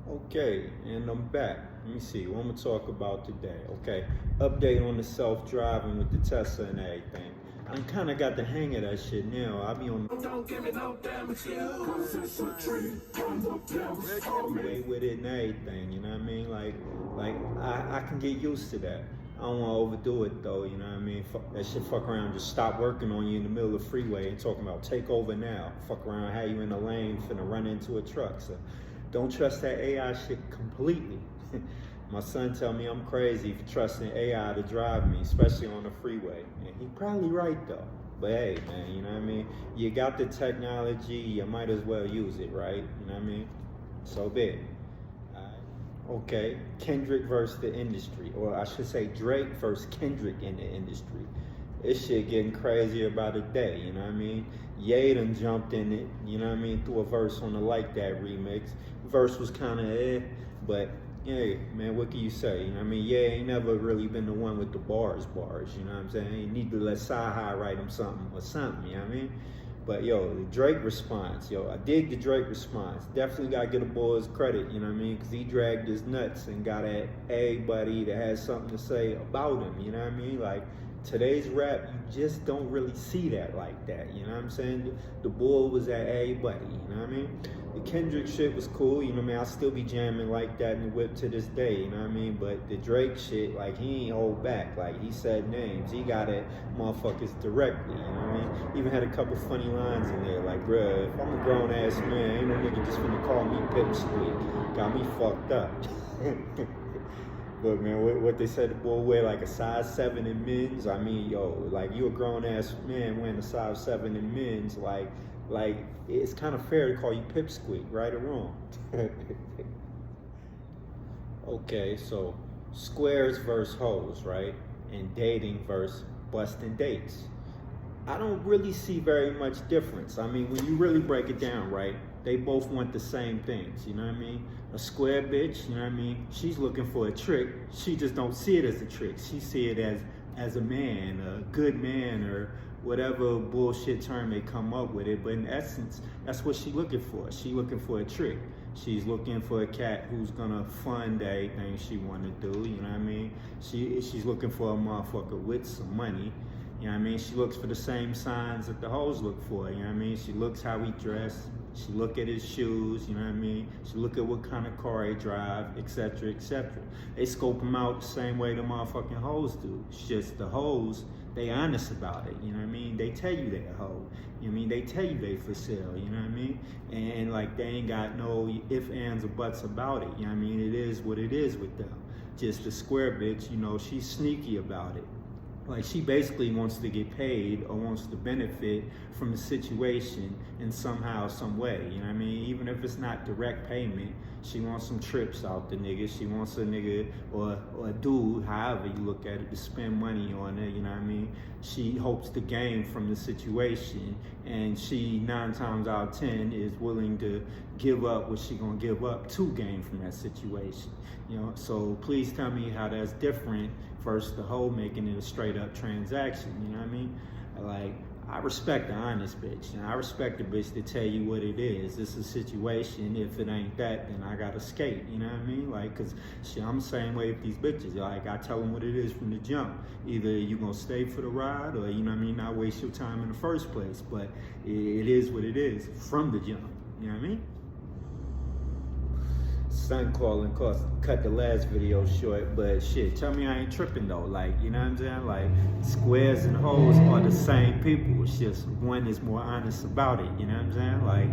Okay, and I'm back. Let me see what I'm gonna talk about today. Okay, update on the self-driving with the Tesla and everything. I kind of got the hang of that shit now. I be on don't give me no damage, cause it's a treat with it and everything. You know what I mean? Like I can get used to that. I don't want to overdo it though. You know what I mean? Fuck, that shit fuck around, just stop working on you in the middle of the freeway and talking about take over now. Fuck around, have you in the lane finna run into a truck. So don't trust that AI shit completely. My son tell me I'm crazy for trusting AI to drive me, especially on the freeway. And he probably right though. But hey, man, you know what I mean? You got the technology, you might as well use it, right? You know what I mean? So big. Okay, Kendrick versus the industry, or I should say Drake versus Kendrick in the industry. This shit getting crazier by the day, you know what I mean? Ye done jumped in it, you know what I mean, threw a verse on the Like That remix. Verse was kind of but yeah, man, what can you say? You know what I mean? Ye ain't never really been the one with the bars, you know what I'm saying? You need to let Sci-Hi write him something or something, you know what I mean? But yo, the Drake response, yo, I dig the Drake response. Definitely gotta get a boy his credit, you know what I mean? Because he dragged his nuts and got at everybody that has something to say about him, you know what I mean? Like, today's rap, you just don't really see that like that, you know what I'm saying? The bull was at everybody, you know what I mean? The Kendrick shit was cool, you know what I mean? I'll still be jamming like that in the whip to this day, you know what I mean? But the Drake shit, like, he ain't hold back. Like, he said names. He got at motherfuckers directly, you know what I mean? Even had a couple funny lines in there, like, bruh, if I'm a grown ass man, ain't no nigga just gonna call me pipsqueak. Got me fucked up. But man, what they said, the boy wear like a size 7 in men's. I mean, yo, like you a grown ass man wearing a size 7 in men's, like it's kind of fair to call you pipsqueak, right or wrong. Okay, so squares versus hoes, right? And dating versus busting dates. I don't really see very much difference. I mean, when you really break it down, right, they both want the same things, you know what I mean? A square bitch, you know what I mean? She's looking for a trick. She just don't see it as a trick. She see it as a man, a good man, or whatever bullshit term they come up with it. But in essence, that's what she's looking for. She looking for a trick. She's looking for a cat who's gonna fund everything she wanna do, you know what I mean? She's looking for a motherfucker with some money. You know what I mean? She looks for the same signs that the hoes look for, you know what I mean? She looks how he dressed, she look at his shoes, you know what I mean? She look at what kind of car he drive, etc., etc. They scope him out the same way the motherfucking hoes do. It's just the hoes, they honest about it, you know what I mean? They tell you they a hoe, you know what I mean? They tell you they for sale, you know what I mean? And like they ain't got no ifs, ands, or buts about it, you know what I mean? It is what it is with them. Just the square bitch, you know, she's sneaky about it. Like she basically wants to get paid or wants to benefit from the situation in somehow, some way. You know what I mean? Even if it's not direct payment, she wants some trips out the nigga. She wants a nigga or a dude, however you look at it, to spend money on it. You know what I mean? She hopes to gain from the situation, and she 9 times out of 10 is willing to give up what she gonna give up to gain from that situation. You know, so please tell me how that's different versus the hoe making it a straight up transaction. You know what I mean? Like, I respect the honest bitch. You know, I respect the bitch to tell you what it is. This is a situation. If it ain't that, then I gotta skate. You know what I mean? Like, cause shit, I'm the same way with these bitches. Like, I tell them what it is from the jump. Either you gonna stay for the ride, or you know what I mean, not waste your time in the first place. But it is what it is from the jump. You know what I mean? Son calling cut the last video short, but shit, tell me I ain't tripping though. Like, you know what I'm saying? Like, squares and hoes are the same people. It's just one is more honest about it. You know what I'm saying? Like,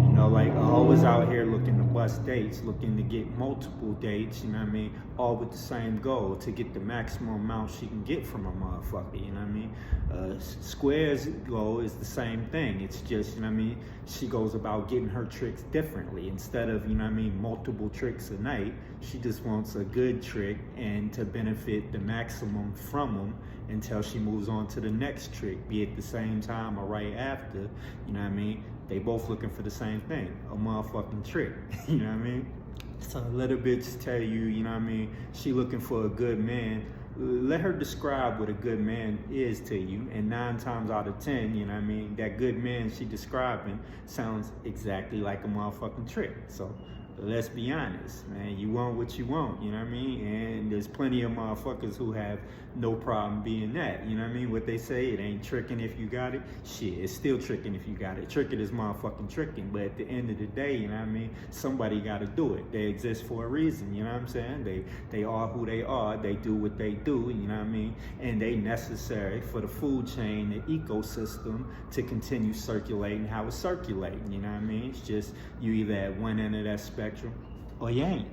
you know, like a hoe is out here looking to bust dates, looking to get multiple dates. You know what I mean? All with the same goal, to get the maximum amount she can get from a motherfucker. You know what I mean? Square's goal is the same thing. It's just, you know what I mean? She goes about getting her tricks differently. Instead of, you know what I mean, multiple tricks a night, she just wants a good trick and to benefit the maximum from them until she moves on to the next trick, be it the same time or right after. You know what I mean? They both looking for the same thing, a motherfucking trick. You know what I mean? So let a bitch tell you, you know what I mean, she looking for a good man. Let her describe what a good man is to you, and 9 times out of 10, you know what I mean, that good man she describing sounds exactly like a motherfucking trick. So let's be honest, man. You want what you want, you know what I mean? And there's plenty of motherfuckers who have no problem being that, you know what I mean? What they say, it ain't tricking if you got it. Shit, it's still tricking if you got it. Tricking is motherfucking tricking. But at the end of the day, you know what I mean? Somebody got to do it. They exist for a reason, you know what I'm saying? They are who they are. They do what they do, you know what I mean? And they necessary for the food chain, the ecosystem to continue circulating how it's circulating, you know what I mean? It's just you either at one end of that spectrum or you ain't.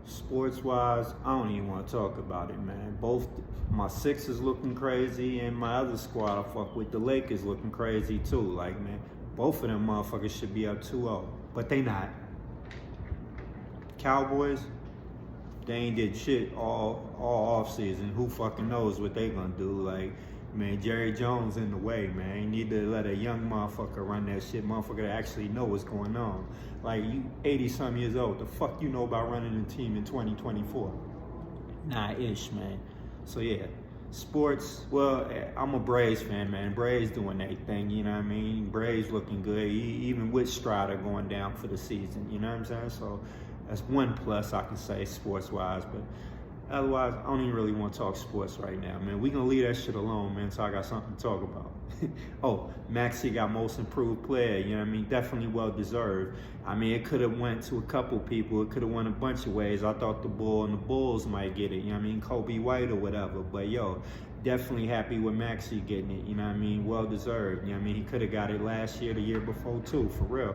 Sports wise, I don't even want to talk about it, man. Both my Sixers looking crazy and my other squad I fuck with, the Lakers, looking crazy too. Like, man, both of them motherfuckers should be up 2-0, but they not. Cowboys, they ain't did shit all off season. Who fucking knows what they gonna do? Like, man, Jerry Jones in the way, man. You need to let a young motherfucker run that shit. Motherfucker that actually know what's going on. Like, you 80-some years old. The fuck you know about running a team in 2024? Nah-ish, man. So, yeah. Sports, well, I'm a Braves fan, man. Braves doing their thing, you know what I mean? Braves looking good, even with Strider going down for the season, you know what I'm saying? So, that's one plus I can say sports-wise, but otherwise, I don't even really want to talk sports right now, man. We gonna leave that shit alone, man, so I got something to talk about. Oh, Maxey got most improved player, you know what I mean? Definitely well deserved. I mean, it could have went to a couple people. It could have went a bunch of ways. I thought the Bull and the Bulls might get it, you know what I mean? Kobe White or whatever. But, yo, definitely happy with Maxey getting it, you know what I mean? Well deserved, you know what I mean? He could have got it last year, the year before, too, for real.